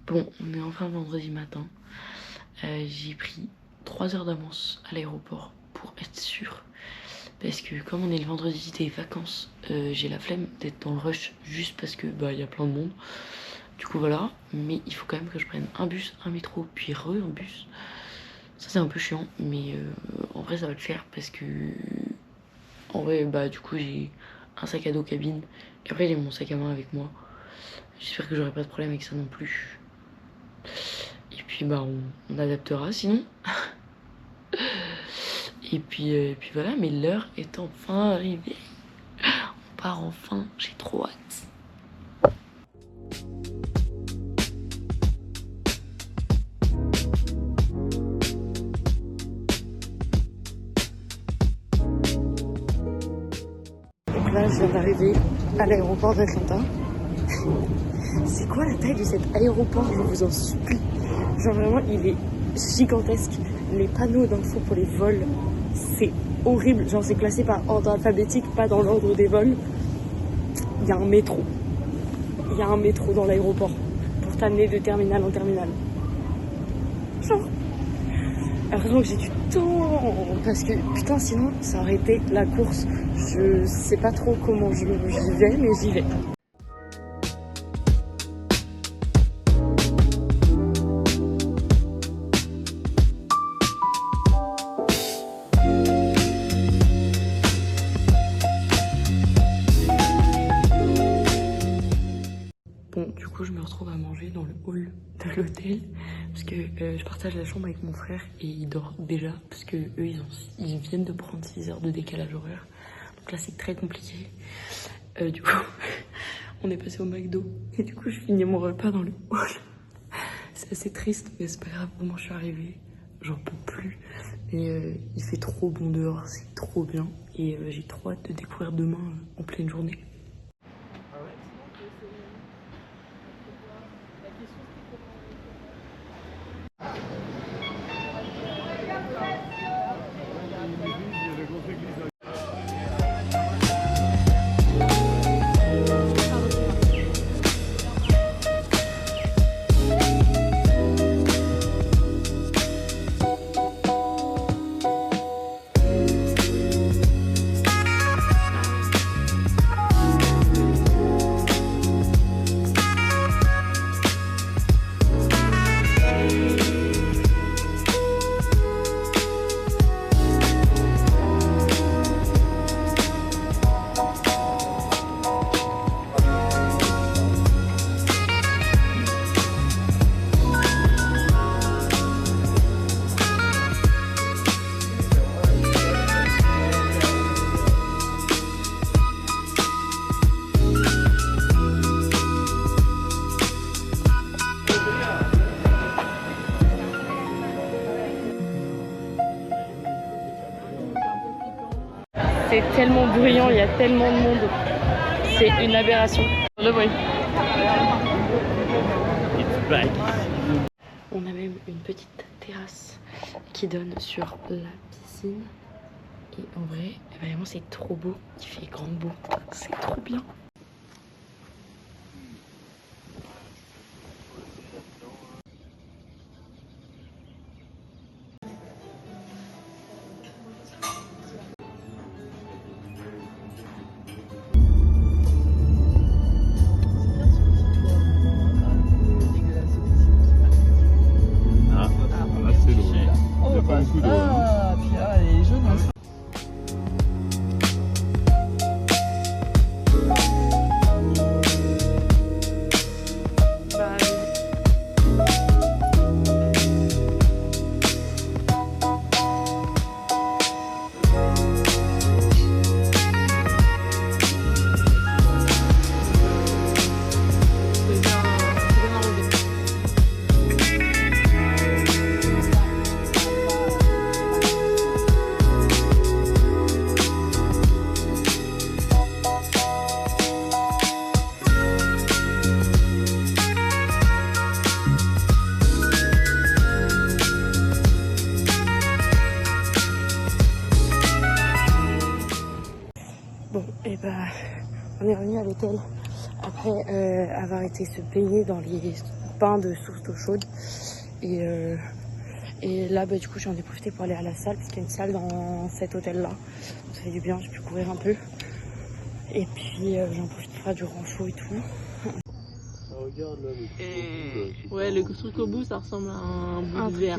Bon, on est enfin vendredi matin. J'ai pris 3 heures d'avance à l'aéroport pour être sûre. Parce que comme on est le vendredi des vacances, j'ai la flemme d'être dans le rush juste parce que bah il y a plein de monde. Du coup voilà, mais il faut quand même que je prenne un bus, un métro, puis un bus. Ça c'est un peu chiant, mais en vrai ça va le faire parce que en vrai bah du coup j'ai un sac à dos cabine et après j'ai mon sac à main avec moi. J'espère que j'aurai pas de problème avec ça non plus. Et puis bah on adaptera sinon. Et puis voilà, mais l'heure est enfin arrivée. On part enfin, j'ai trop hâte. Donc là, je viens d'arriver à l'aéroport d'Atlanta. C'est quoi la taille de cet aéroport, je vous en supplie. Genre vraiment, il est gigantesque. Les panneaux d'infos pour les vols, c'est horrible. Genre c'est classé par ordre alphabétique, pas dans l'ordre des vols. Il y a un métro. Il y a un métro dans l'aéroport pour t'amener de terminal en terminal. Genre, heureusement que j'ai du temps parce que putain sinon ça aurait été la course. Je sais pas trop comment j'y vais, mais j'y vais. Bon, du coup, je me retrouve à manger dans le hall de l'hôtel parce que je partage la chambre avec mon frère et il dort déjà parce que eux, ils viennent de prendre 6 heures de décalage horaire. Donc là, c'est très compliqué. Du coup, on est passé au McDo et du coup, je finis mon repas dans le hall. C'est assez triste, mais c'est pas grave. Au moins, je suis arrivée. J'en peux plus. Et il fait trop bon dehors, c'est trop bien. Et j'ai trop hâte de découvrir demain en pleine journée. C'est tellement bruyant, il y a tellement de monde. C'est une aberration. Le bruit. On a même une petite terrasse qui donne sur la piscine. Et en vrai, vraiment c'est trop beau. Il fait grand beau. C'est trop bien. Ah, puis là, elle est jaune. Bon, et on est revenu à l'hôtel après avoir été se baigner dans les pain de source d'eau chaude. Et là, bah, du coup, j'en ai profité pour aller à la salle, parce qu'il y a une salle dans cet hôtel-là. Ça fait du bien, j'ai pu courir un peu. Et puis, j'en profite pour faire du renfort et tout. Regarde là, Ouais, le truc au bout, ça ressemble à un bout de verre.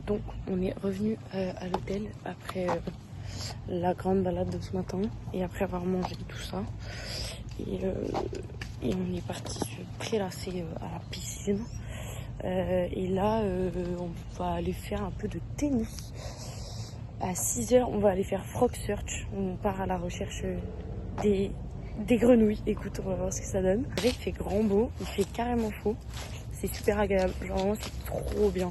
Donc on est revenu à l'hôtel après la grande balade de ce matin et après avoir mangé tout ça. Et on est parti se prélasser à la piscine. Et là, on va aller faire un peu de tennis. À 6h, on va aller faire frog search. On part à la recherche des grenouilles. Écoute, on va voir ce que ça donne. Il fait grand beau, il fait carrément chaud. C'est super agréable. Genre vraiment, c'est trop bien.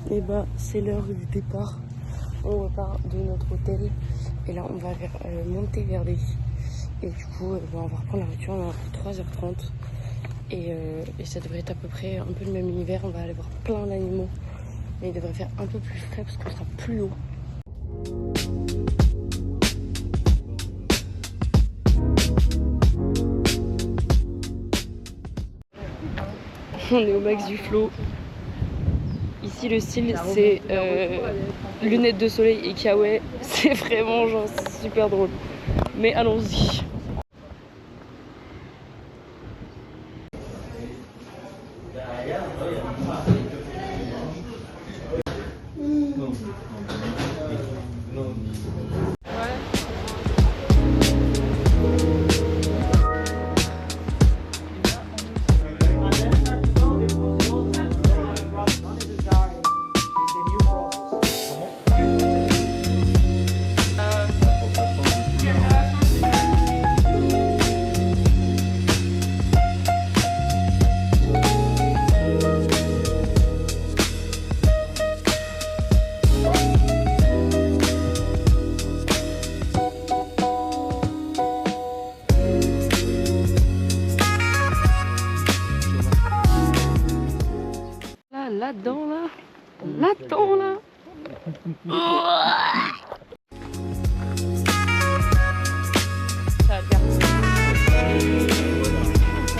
Et bah c'est l'heure du départ. On repart de notre hôtel et là on va monter vers des. Et du coup on va reprendre la voiture, on va avoir 3h30 et ça devrait être à peu près un peu le même univers. On va aller voir plein d'animaux mais il devrait faire un peu plus frais parce qu'on sera plus haut. On est au max du flow. Ici le style c'est lunettes de soleil et kawaii. C'est vraiment genre super drôle. Mais allons-y. Là-dedans, là. Là-dedans, là. Ça va bien.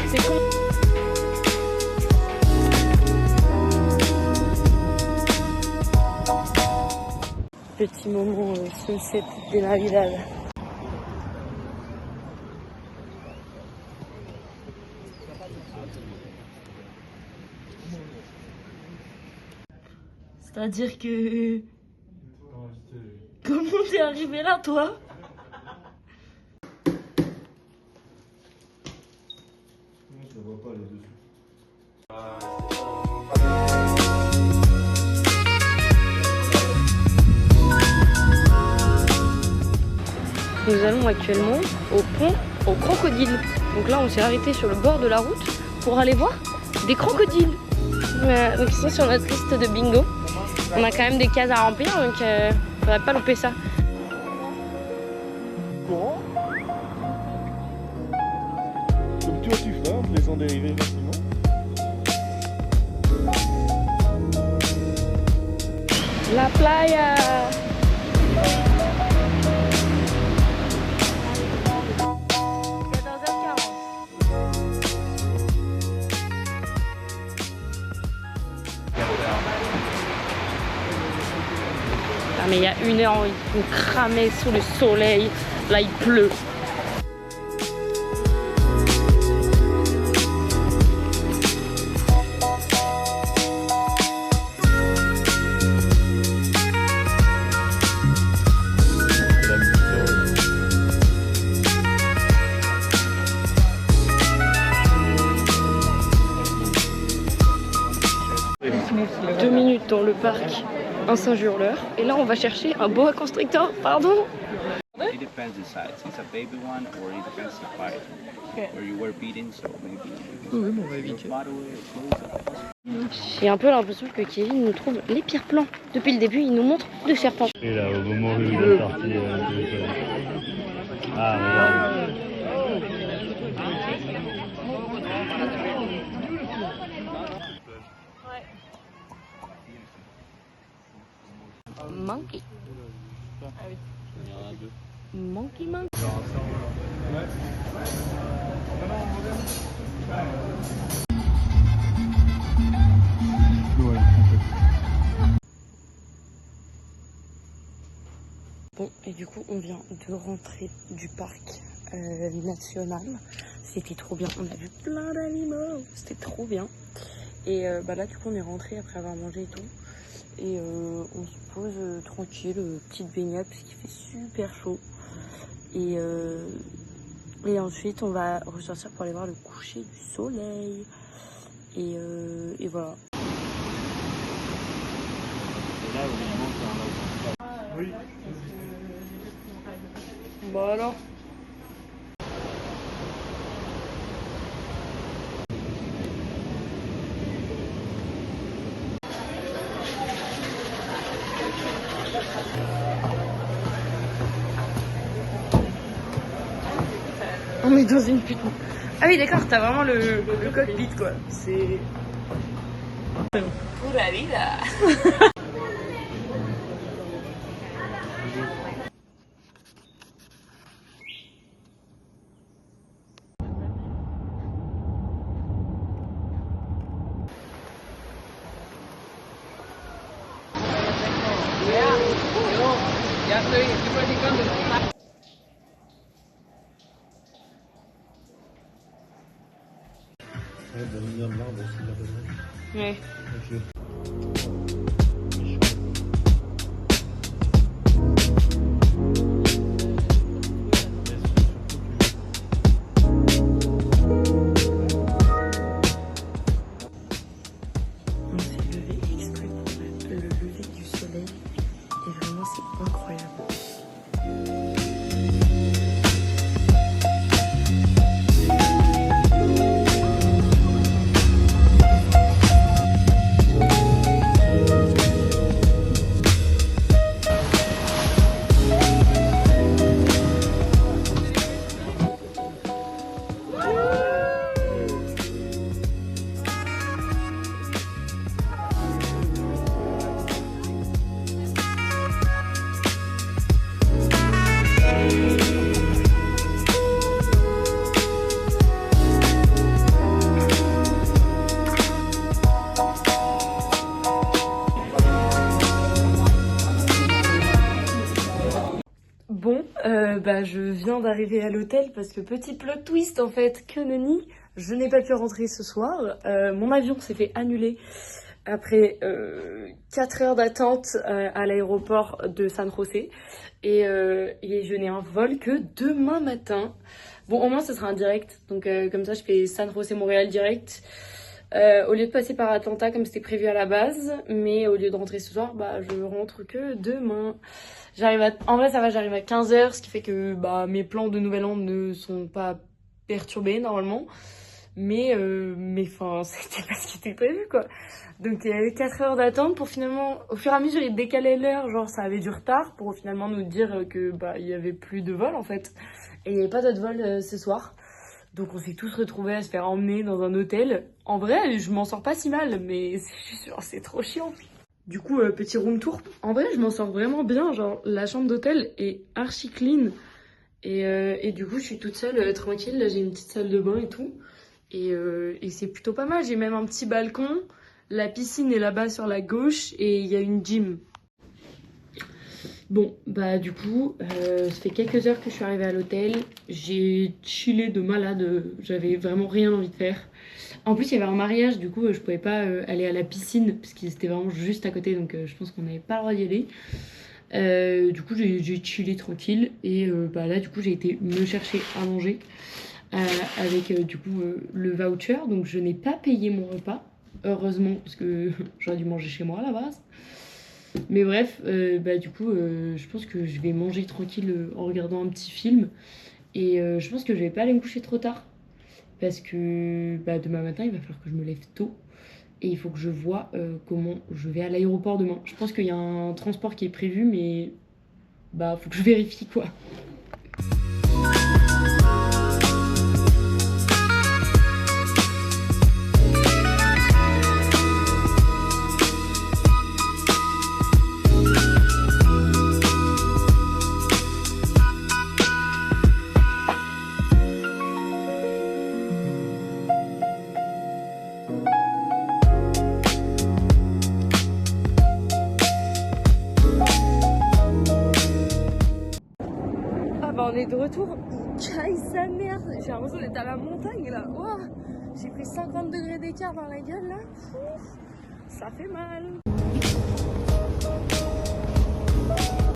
C'est con. Petit moment sunset de Navidad. C'est-à-dire que... Comment t'es arrivé là, toi? Je vois pas les dessus. Nous allons actuellement au pont aux crocodiles. Donc là, on s'est arrêté sur le bord de la route pour aller voir des crocodiles. Donc ils sont sur notre liste de bingo. On a quand même des cases à remplir, donc faudrait pas louper ça. Courant. Comme toi tu fais, en te laissant dériver facilement. La playa. mais il y a 1 heure, on cramait sous le soleil. Là, il pleut. Deux minutes dans le parc, un singe hurleur. Et là, on va chercher un boa constrictor, pardon. It depends the size. It's a baby one or it depends the fight. Where you were beating, so maybe. Oui, bon, on va éviter. J'ai un peu l'impression que Kevin nous trouve les pires plans. Depuis le début, il nous montre deux serpents. Et là, au moment où il est sorti. Ah, regarde. Monkey. Monkey, monkey. Bon, et du coup, on vient de rentrer du parc national. C'était trop bien. On a vu plein d'animaux. C'était trop bien. Et là, du coup, on est rentré après avoir mangé et tout. Et on se pose tranquille, petite baignade parce qu'il fait super chaud. Et ensuite on va ressortir pour aller voir le coucher du soleil. Et voilà. Oui. Bon alors. On est dans une putain. Ah oui d'accord, t'as vraiment le cockpit quoi. C'est... Pura vida. Ouais. On s'est levé exprès pour le lever du soleil et vraiment c'est incroyable. Bon, je viens d'arriver à l'hôtel parce que petit plot twist en fait, que nenni, je n'ai pas pu rentrer ce soir. Mon avion s'est fait annuler après 4 heures d'attente à l'aéroport de San José et je n'ai un vol que demain matin. Bon, au moins ce sera un direct, donc comme ça je fais San José Montréal direct. Au lieu de passer par Atlanta comme c'était prévu à la base, mais au lieu de rentrer ce soir, je rentre que demain. En vrai ça va, j'arrive à 15h, ce qui fait que mes plans de nouvel an ne sont pas perturbés normalement. Mais enfin, c'était pas ce qui était prévu quoi. Donc il y avait 4 heures d'attente pour finalement, au fur et à mesure ils décalaient l'heure, genre ça avait du retard pour finalement nous dire que il y avait plus de vol en fait. Et il n'y avait pas d'autre vol ce soir. Donc on s'est tous retrouvés à se faire emmener dans un hôtel. En vrai, je m'en sors pas si mal, mais c'est trop chiant. Du coup, petit room tour. En vrai, je m'en sors vraiment bien. Genre, la chambre d'hôtel est archi clean. Et du coup, je suis toute seule, tranquille. Là, j'ai une petite salle de bain et tout. Et c'est plutôt pas mal. J'ai même un petit balcon. La piscine est là-bas sur la gauche. Et il y a une gym. Bon, bah du coup, ça fait quelques heures que je suis arrivée à l'hôtel. J'ai chillé de malade, j'avais vraiment rien envie de faire. En plus, il y avait un mariage, du coup, je pouvais pas aller à la piscine parce qu'ils étaient vraiment juste à côté, donc je pense qu'on n'avait pas le droit d'y aller. Du coup, j'ai chillé tranquille et bah là, du coup, j'ai été me chercher à manger avec du coup le voucher, donc je n'ai pas payé mon repas, heureusement, parce que j'aurais dû manger chez moi à la base. Mais bref, bah du coup, je pense que je vais manger tranquille en regardant un petit film. Et je pense que je vais pas aller me coucher trop tard. Parce que bah, demain matin, il va falloir que je me lève tôt. Et il faut que je vois comment je vais à l'aéroport demain. Je pense qu'il y a un transport qui est prévu, mais bah faut que je vérifie quoi. On est de retour, il caille sa mère. J'ai l'impression d'être à la montagne là. Wow. J'ai pris 50 degrés d'écart dans la gueule là. Ça fait mal.